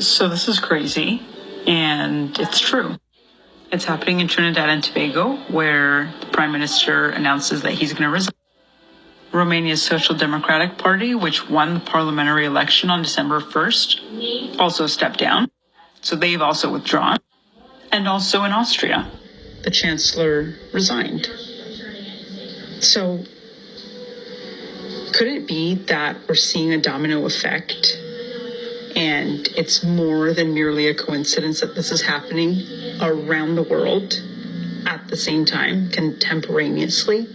So this is crazy, and it's true. It's happening in Trinidad and Tobago, where the Prime Minister announces that he's going to resign. Romania's Social Democratic Party, which won the parliamentary election on December 1st, also stepped down. So they've also withdrawn. And also in Austria, the Chancellor resigned. So could it be that we're seeing a domino effect, and it's more than merely a coincidence that this is happening around the world at the same time, contemporaneously?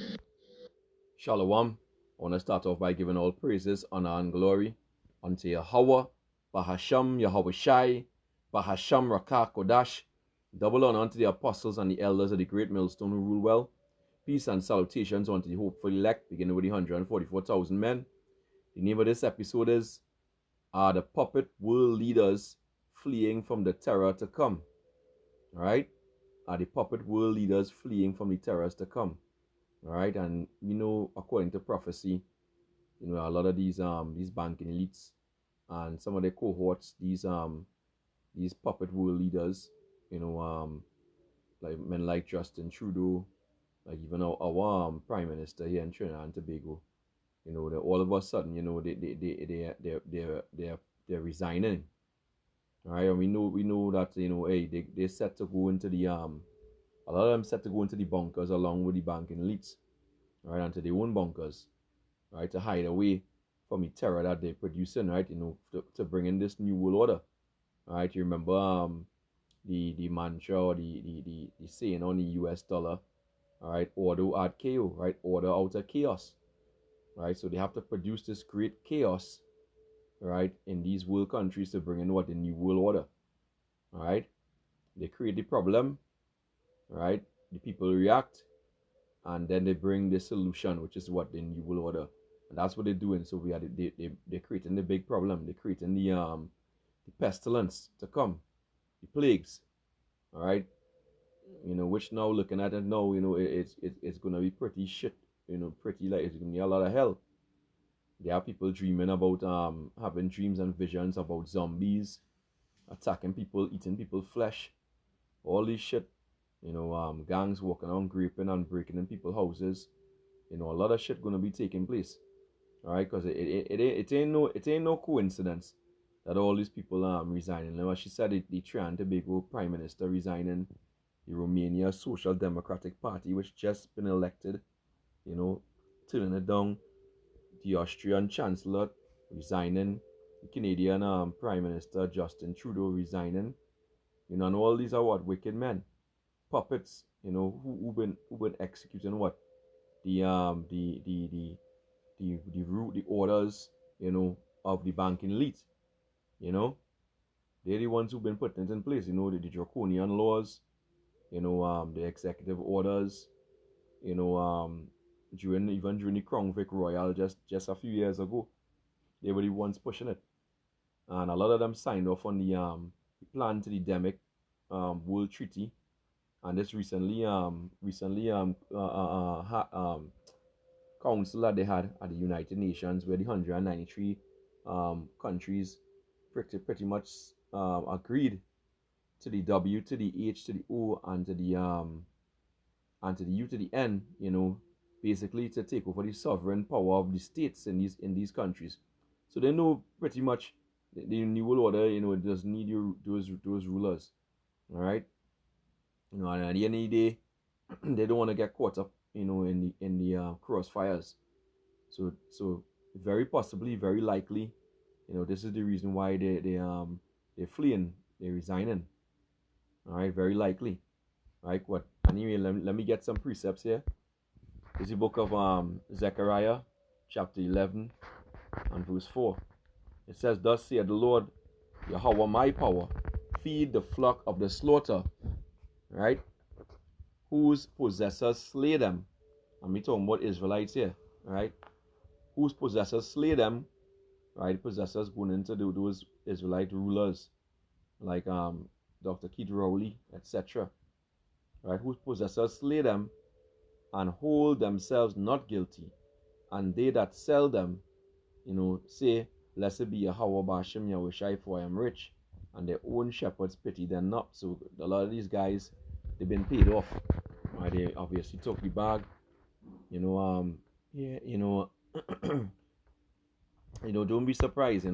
Shalom. I want to start off by giving all praises, honor, and glory unto Yahweh, Bahasham Yahweh Shai, Bahasham Rakah Kodash. Double honor unto the apostles and the elders of the great millstone who rule well. Peace and salutations unto the hopeful elect, beginning with the 144,000 men. The name of this episode is Are the Puppet World Leaders Fleeing from the Terror to Come? Alright? Are the puppet world leaders fleeing from the terrors to come? Alright, and according to prophecy, a lot of these banking elites and some of their cohorts, these puppet world leaders, like men like Justin Trudeau, like even our prime minister here in Trinidad and Tobago, that all of a sudden, they're resigning. Alright, and we know that hey, they're set to go into the a lot of them set to go into the bunkers along with the banking elites, right, into their own bunkers, right, to hide away from the terror that they're producing, right, to bring in this new world order, right. You remember the mantra or the saying on the US dollar, all right, order ad chaos, right, order out of chaos, right. So they have to produce this great chaos, right, in these world countries to bring in what, the new world order, all right. They create the problem, right, the people react, and then they bring the solution, which is what, the new world order, and that's what they're doing. So they're creating the big problem. They're creating the pestilence to come, the plagues, all right. Which now looking at it now, it's gonna be pretty shit. Pretty, like, it's gonna be a lot of hell. There are people dreaming about having dreams and visions about zombies attacking people, eating people's flesh, all this shit. Gangs walking around raping and breaking in people's houses. A lot of shit gonna be taking place. All right, because it ain't no coincidence that all these people resigning. Now, as she said, the Trinidad and Tobago Prime Minister resigning, the Romania Social Democratic Party, which just been elected, turning it down, the Austrian Chancellor resigning, the Canadian Prime Minister Justin Trudeau resigning. And all these are what, wicked men, puppets, who been executing what, the orders, of the banking elite. They're the ones who've been putting it in place. The draconian laws, the executive orders, during the Crown Vic Royal just a few years ago, they were the ones pushing it, and a lot of them signed off on the Plan-to-the-Demic World Treaty, and this recently council that they had at the United Nations, where the 193 countries pretty much agreed to the W to the H to the O and to the U to the N, basically to take over the sovereign power of the states in these countries. So they know pretty much the new world order, it doesn't need those rulers, all right. And at the end of the day, they don't want to get caught up, in the crossfires. So very possibly, very likely, this is the reason why they're fleeing, they're resigning. All right, very likely. All right, what? Anyway, let me get some precepts here. This is the book of Zechariah, chapter 11, and verse 4. It says, "Thus saith the Lord, Yahweh my power, feed the flock of the slaughter, right? Whose possessors slay them." And we talking about Israelites here, right? Whose possessors slay them, right? Possessors going into those Israelite rulers, like Dr. Keith Rowley, etc. Right? Whose possessors slay them and hold themselves not guilty, and they that sell them, say, "Blessed be Yahweh Bashem Yahushai, for I am rich, and their own shepherds pity them not. So a lot of these guys, they've been paid off. Right? They obviously took the bag. Yeah, don't be surprised.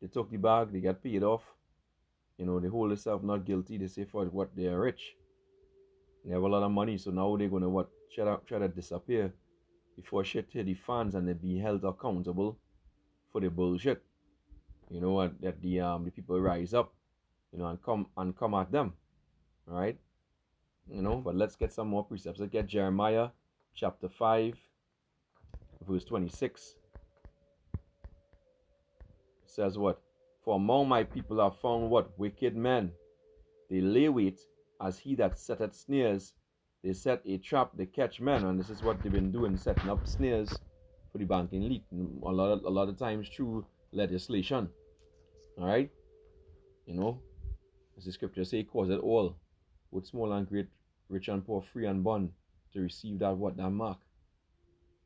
They took the bag, they got paid off. They hold themselves not guilty. They say for what they are rich. They have a lot of money, so now they're gonna try to disappear before shit hit the fans and they be held accountable for the bullshit. That the people rise up, and come at them. All right. But let's get some more precepts. Let's get Jeremiah chapter 5, verse 26. It says what? For among my people are found what? Wicked men. They lay wait as he that setteth snares. They set a trap, they catch men, and this is what they've been doing, setting up snares for the banking elite. A lot of times through legislation. All right? As the scripture say, cause it all, both small and great, rich and poor, free and bond, to receive that mark.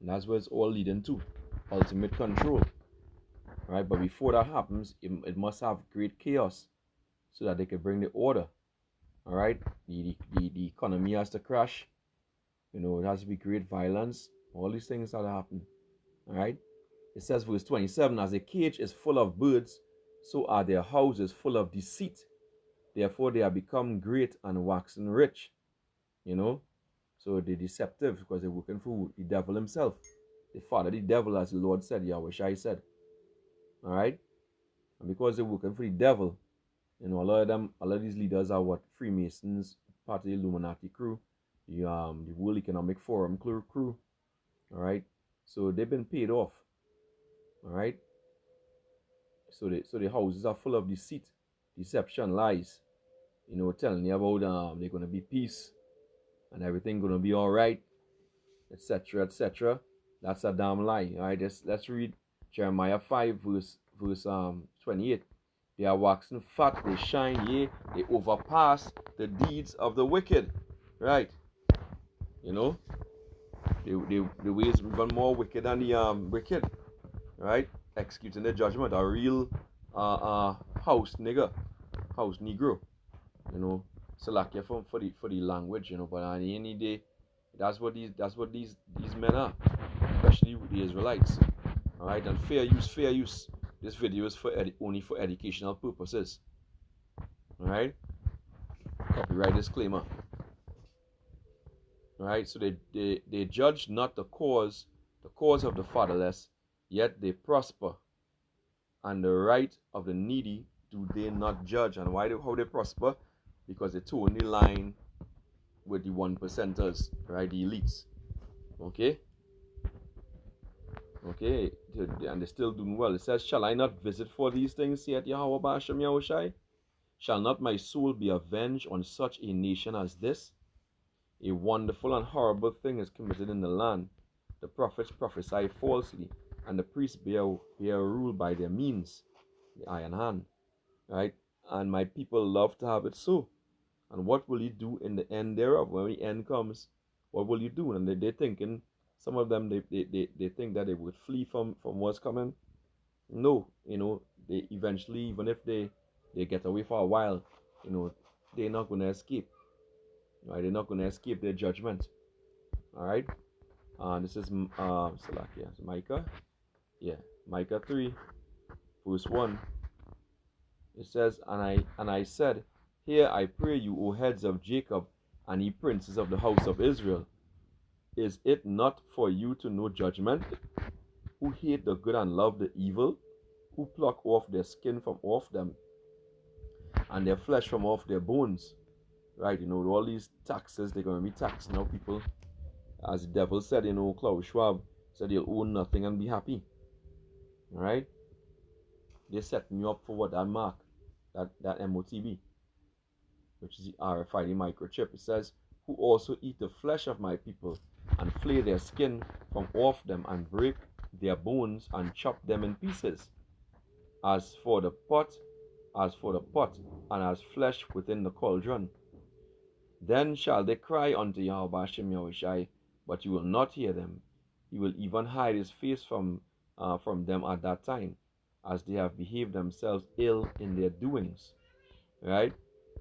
And that's where it's all leading to. Ultimate control. Right? But before that happens, it must have great chaos so that they can bring the order. All right? The economy has to crash. It has to be great violence. All these things have to happen. All right? It says, verse 27, as a cage is full of birds, so are their houses full of deceit. Therefore they are become great and waxen rich. So they're deceptive because they're working for the devil himself. They follow the devil, as the Lord said, Yahushua said. All right? And because they're working for the devil, a lot of these leaders are what? Freemasons, part of the Illuminati crew, the World Economic Forum crew. All right? So they've been paid off. All right? So the houses are full of deceit, deception, lies. Telling you about they're gonna be peace and everything gonna be all right, etc., etc. That's a damn lie. All right, let's read Jeremiah 5 verse 28. They are waxing fat, they shine, yea, they overpass the deeds of the wicked. Right? The ways even more wicked than the wicked. Right? Executing the judgment, a real house nigger, house negro. Salakia for the language, but at the end of the day, that's what these men are, especially the Israelites. All right, and fair use. This video is only for educational purposes. All right, copyright disclaimer. All right, so they judge not the cause of the fatherless, yet they prosper, and the right of the needy do they not judge. And how they prosper? Because they toe in the line with the 1%ers, right? The elites. Okay, and they're still doing well. It says, shall I not visit for these things, saith Yahweh Ba'ashem Yahushai? Shall not my soul be avenged on such a nation as this? A wonderful and horrible thing is committed in the land. The prophets prophesy falsely, and the priests bear rule by their means, the iron hand. Right? And my people love to have it so. And what will you do in the end thereof? When the end comes, what will you do? And they're thinking, some of them, they think that they would flee from what's coming. No, they eventually, even if they get away for a while, they're not going to escape. Right? They're not going to escape their judgment. All right? This is Salakia, Micah. Yeah, Micah 3, verse 1. It says, and I said, hear, I pray you, O heads of Jacob, and ye princes of the house of Israel. Is it not for you to know judgment? Who hate the good and love the evil? Who pluck off their skin from off them, and their flesh from off their bones? Right, all these taxes, they're going to be taxing our people. As the devil said, Klaus Schwab said he'll own nothing and be happy. All right? They're setting you up for what? That mark, that MOTB, which is the RFID microchip. It says, who also eat the flesh of my people, and flay their skin from off them, and break their bones, and chop them in pieces. As for the pot, and as flesh within the cauldron. Then shall they cry unto Yahweh Hashem Yahushai, but you will not hear them. He will even hide his face from them at that time, as they have behaved themselves ill in their doings. Right?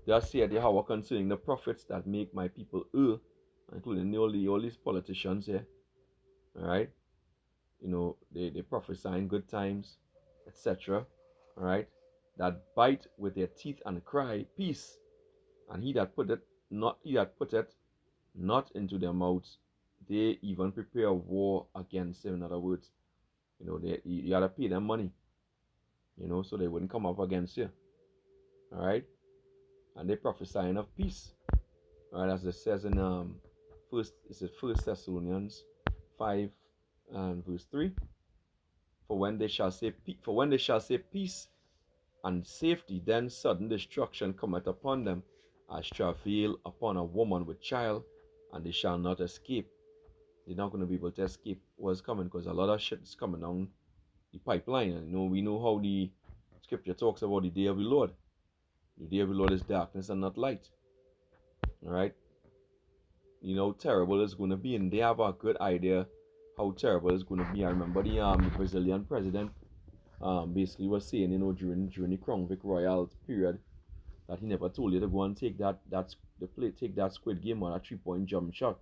Thus saith Yahweh concerning the prophets that make my people err, including all these politicians here. Alright? They prophesy in good times, etc. Alright? That bite with their teeth and cry, peace. And he that putteth not into their mouths, they even prepare war against him. In other words, you gotta pay them money, so they wouldn't come up against you. Alright? And they prophesying of peace. Alright, as it says in First Thessalonians 5 and verse 3. For when they shall say peace and safety, then sudden destruction cometh upon them, as travail upon a woman with child, and they shall not escape. They're not going to be able to escape what's coming, because a lot of shit is coming down the pipeline. And we know how the scripture talks about the day of the Lord. The day of the Lord is darkness and not light. Alright? Terrible it's going to be, and they have a good idea how terrible it's going to be. I remember the Brazilian president basically was saying, during the Crown Vic Royal period, that he never told you to go and take that Squid Game on a 3-point jump shot.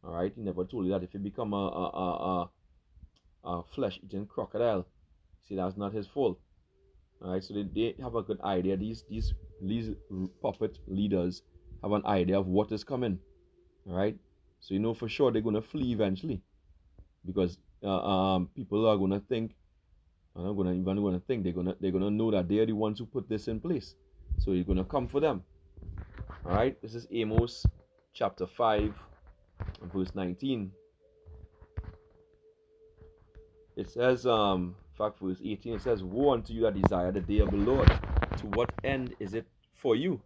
Alright, he never told you that if you become a flesh-eating crocodile, see, that's not his fault. Alright, so they have a good idea. These puppet leaders have an idea of what is coming. Alright, so for sure they're gonna flee eventually, because people are gonna think, and I'm gonna think they're gonna know that they're the ones who put this in place. So you're gonna come for them. Alright, this is Amos chapter 5 verse 19. It says, in fact, verse 18, it says, Woe unto you that desire the day of the Lord. To what end is it for you?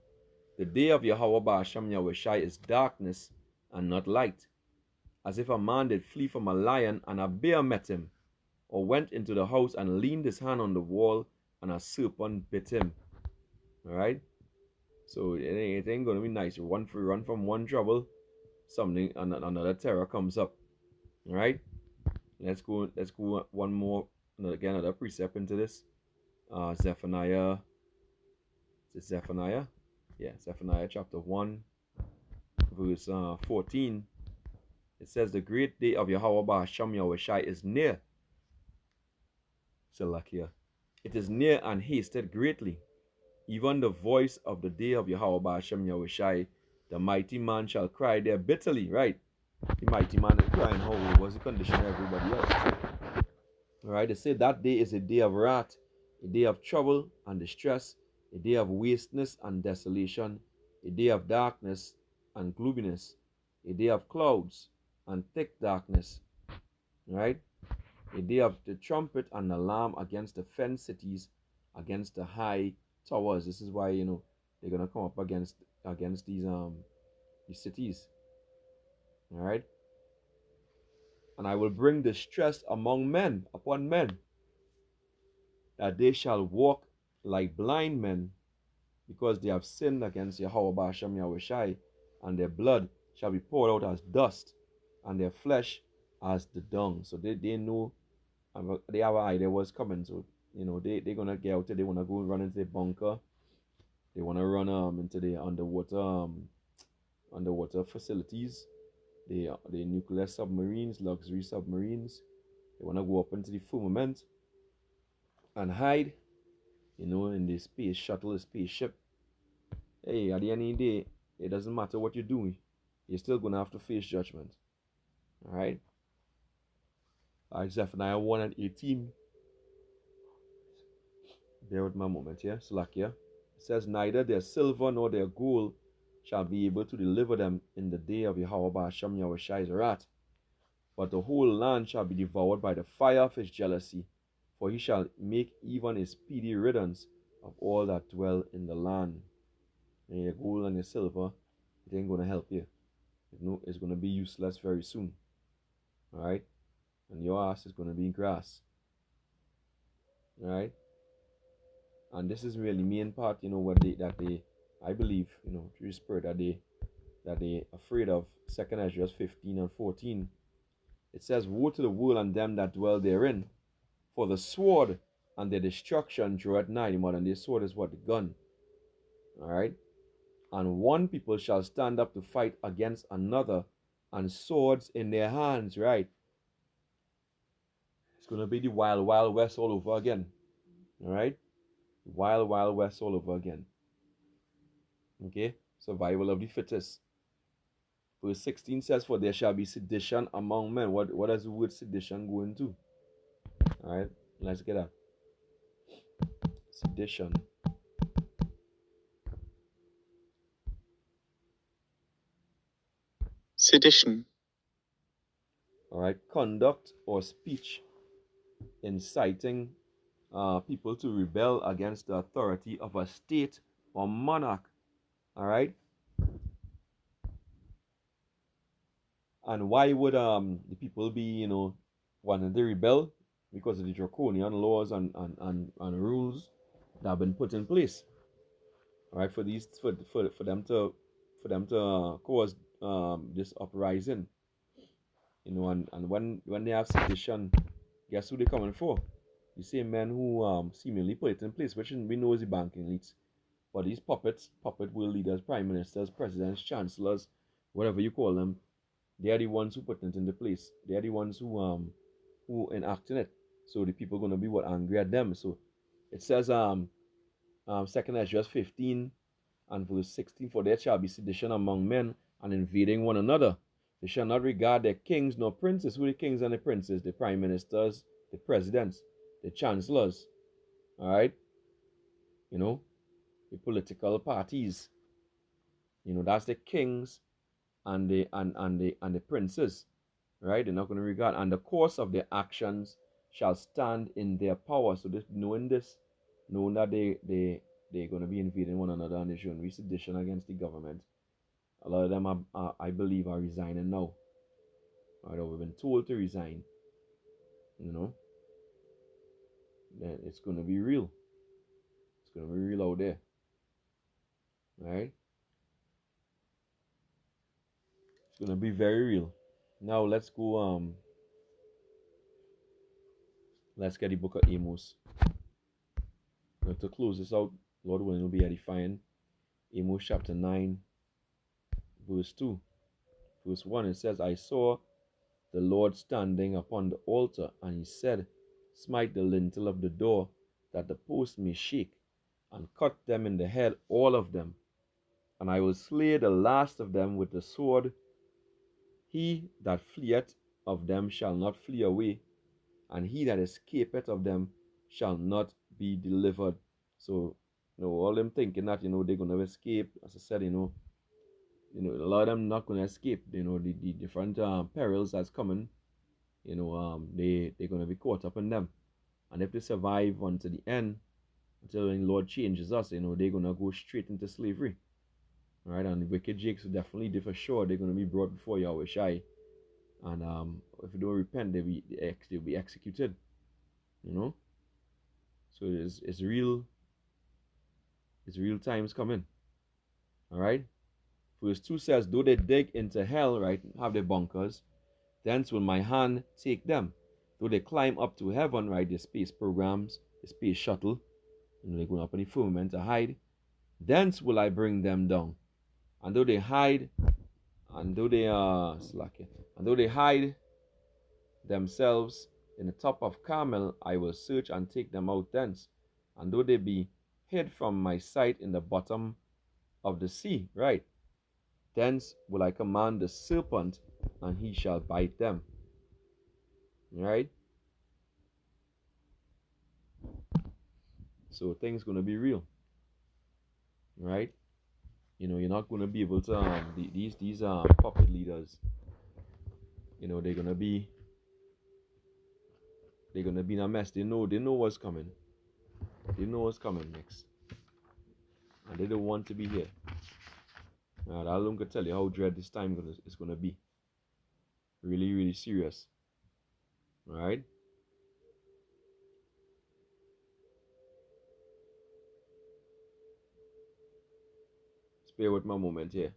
The day of Yahweh Ba'ashem Yahushai is darkness and not light. As if a man did flee from a lion, and a bear met him, or went into the house and leaned his hand on the wall, and a serpent bit him. Alright? So it ain't gonna be nice. You run from one trouble, something, and another terror comes up. Alright? Let's go one more, another precept into this. Zephaniah. Is it Zephaniah? Yeah, Zephaniah chapter 1, verse 14. It says, The great day of Yahweh Ba'ashem Yahushai is near. Salakia. It is near and hasted greatly. Even the voice of the day of Yahweh Ba'ashem Yahushai, the mighty man shall cry there bitterly, right? The mighty man is crying, how was the condition of everybody else? Alright, they say that day is a day of wrath, a day of trouble and distress, a day of wasteness and desolation, a day of darkness and gloominess, a day of clouds and thick darkness. Right? A day of the trumpet and alarm against the fenced cities, against the high towers. This is why they're gonna come up against these cities. Alright? And I will bring distress upon men, that they shall walk like blind men, because they have sinned against Yahweh Ba'ashem Yahushai, and their blood shall be poured out as dust, and their flesh as the dung. So they know, they have an idea what's coming. So they're gonna get out there. They wanna go run into the bunker. They wanna run into the underwater facilities, the nuclear submarines, luxury submarines. They wanna go up into the firmament and hide, in the space shuttle, the spaceship. Hey, at the end of the day, it doesn't matter what you're doing, you're still gonna have to face judgment. Alright? Zephaniah 1 and 18. Bear with my moment here. Salakia. It says, Neither their silver nor their gold shall be able to deliver them in the day of Yahweh Ba'ashem Yahushai's wrath, but the whole land shall be devoured by the fire of his jealousy, for he shall make even a speedy riddance of all that dwell in the land. And your gold and your silver, it ain't going to help you. It's going to be useless very soon. Alright? And your ass is going to be grass. Alright? And this is really main part, I believe, through the spirit that they afraid of. 2nd Ezra 15 and 14. It says, Woe to the world and them that dwell therein, for the sword and their destruction draweth nigh. The modern day sword is what? The gun. Alright? And one people shall stand up to fight against another, and swords in their hands, right? It's gonna be the wild, wild west all over again. Alright? Wild, wild west all over again. Okay? Survival of the fittest. Verse 16 says, for there shall be sedition among men. What does the word sedition go into? Alright, let's get that. Sedition. Sedition. Alright, conduct or speech inciting people to rebel against the authority of a state or monarch. Alright? And why would the people be, wanting to rebel? Because of the draconian laws and rules that have been put in place. Alright, for them to cause this uprising. And when they have sedition, guess who they're coming for? The same men who seemingly put it in place, which we know is the banking elites. But these puppet world leaders, prime ministers, presidents, chancellors, whatever you call them, they are the ones who put it into place. They are the ones who enacting it. So the people are gonna be angry at them. So it says 2nd Ezra 15 and verse 16, for there shall be sedition among men, and invading one another. They shall not regard their kings nor princes. Who are the kings and the princes? The prime ministers, the presidents, the chancellors. Alright? The political parties. That's the kings and the princes. Right? They're not going to regard. And the course of their actions shall stand in their power. So knowing that they're going to be invading one another and they're showing sedition against the government. A lot of them, I believe, are resigning now. Right? Or we've been told to resign. Then it's going to be real. It's going to be real out there. Right? It's going to be very real. Now let's go, let's get the book of Amos. Now to close this out, Lord willing, will be edifying. Amos chapter 9, verse 2. Verse 1, it says, I saw the Lord standing upon the altar, and he said, smite the lintel of the door, that the posts may shake, and cut them in the head, all of them. And I will slay the last of them with the sword. He that fleeth of them shall not flee away, and he that escapeth of them shall not be delivered. So, all them thinking that, they're going to escape. As I said, a lot of them not going to escape. The different perils that's coming, they're going to be caught up in them. And if they survive until the end, until the Lord changes us, they're going to go straight into slavery. All right, and the wicked jakes will definitely, for sure, they're going to be brought before Yahweh Shai. And if they don't repent, they'll be executed. So it's real. It's real times coming. All right. Verse 2 says, though they dig into hell, right, have their bunkers, thence will my hand take them. Though they climb up to heaven, right, the space programs, the space shuttle, they're going up in the firmament to hide, thence will I bring them down. And though they hide, and though they hide themselves in the top of Carmel, I will search and take them out thence. And though they be hid from my sight in the bottom of the sea, right, thence will I command the serpent, and he shall bite them. Right? So things gonna be real. Right? You're not gonna be able to these puppet leaders. They're gonna be in a mess. They know what's coming. They know what's coming next, and they don't want to be here. Now, that alone can tell you how dread this time is gonna be. Really, really serious. All right. Bear with my moment here.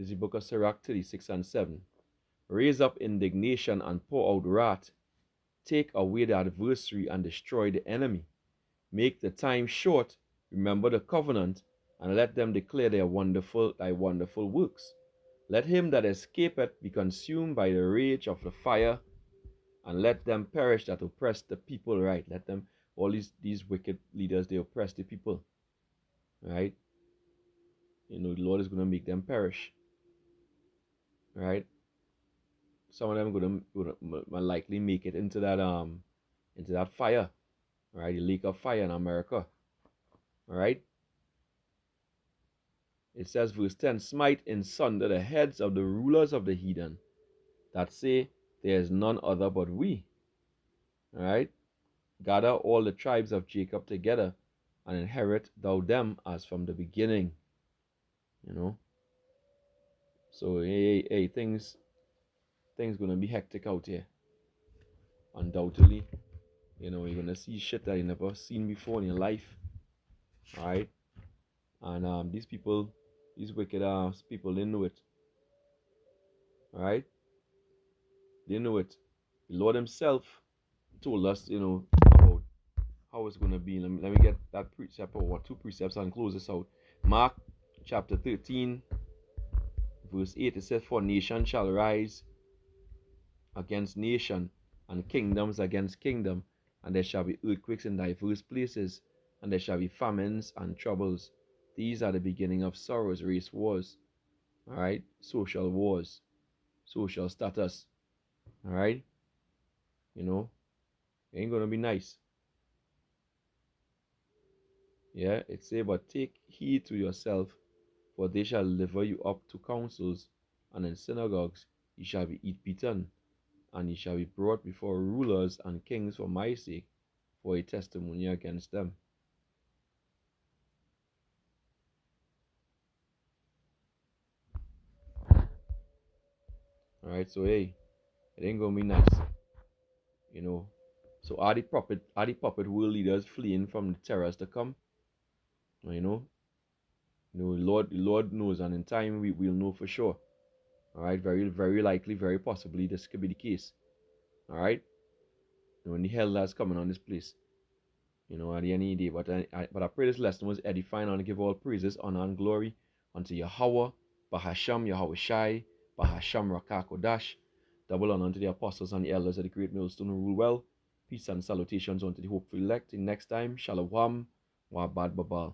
This is the book of Sirach 36 and 7. Raise up indignation and pour out wrath. Take away the adversary and destroy the enemy. Make the time short, remember the covenant, and let them declare thy wonderful works. Let him that escapeth be consumed by the rage of the fire, and let them perish that oppress the people. Right? Let them, all these wicked leaders, they oppress the people. Right? The Lord is going to make them perish. Right? Some of them going to likely make it into that fire. Right? The lake of fire in America. Right? It says, verse 10, smite in sunder the heads of the rulers of the heathen, that say, there is none other but we. Alright? Gather all the tribes of Jacob together, and inherit thou them as from the beginning. So, hey, things gonna be hectic out here. Undoubtedly. You're gonna see shit that you never seen before in your life. Alright? And these wicked ass people, they know it. Alright? They know it. The Lord himself told us, about how it's going to be. Let me get that precept or two precepts and close this out. Mark chapter 13, verse 8, it says, for nation shall rise against nation, and kingdoms against kingdom, and there shall be earthquakes in diverse places, and there shall be famines and troubles. These are the beginning of sorrows, race wars, alright, social wars, social status, alright, it ain't gonna be nice. Yeah, it say, but take heed to yourself, for they shall deliver you up to councils, and in synagogues ye shall be beaten, and ye shall be brought before rulers and kings for my sake, for a testimony against them. Alright, so hey, it ain't gonna be nice. So are the puppet world leaders fleeing from the terrors to come? The Lord knows, and in time we'll know for sure. Alright, very, very likely, very possibly this could be the case. Alright? When the hell that's coming on this place. At the end of the day. But I pray this lesson was edifying, and give all praises, honor, and glory unto Yahweh, Bahasham, Yahweh Shai, Bahasham Rakakodash. Double honor unto the apostles and the elders of the great millstone who rule well. Peace and salutations unto the hopeful elect. Till next time, Shalom, Wabad Babal.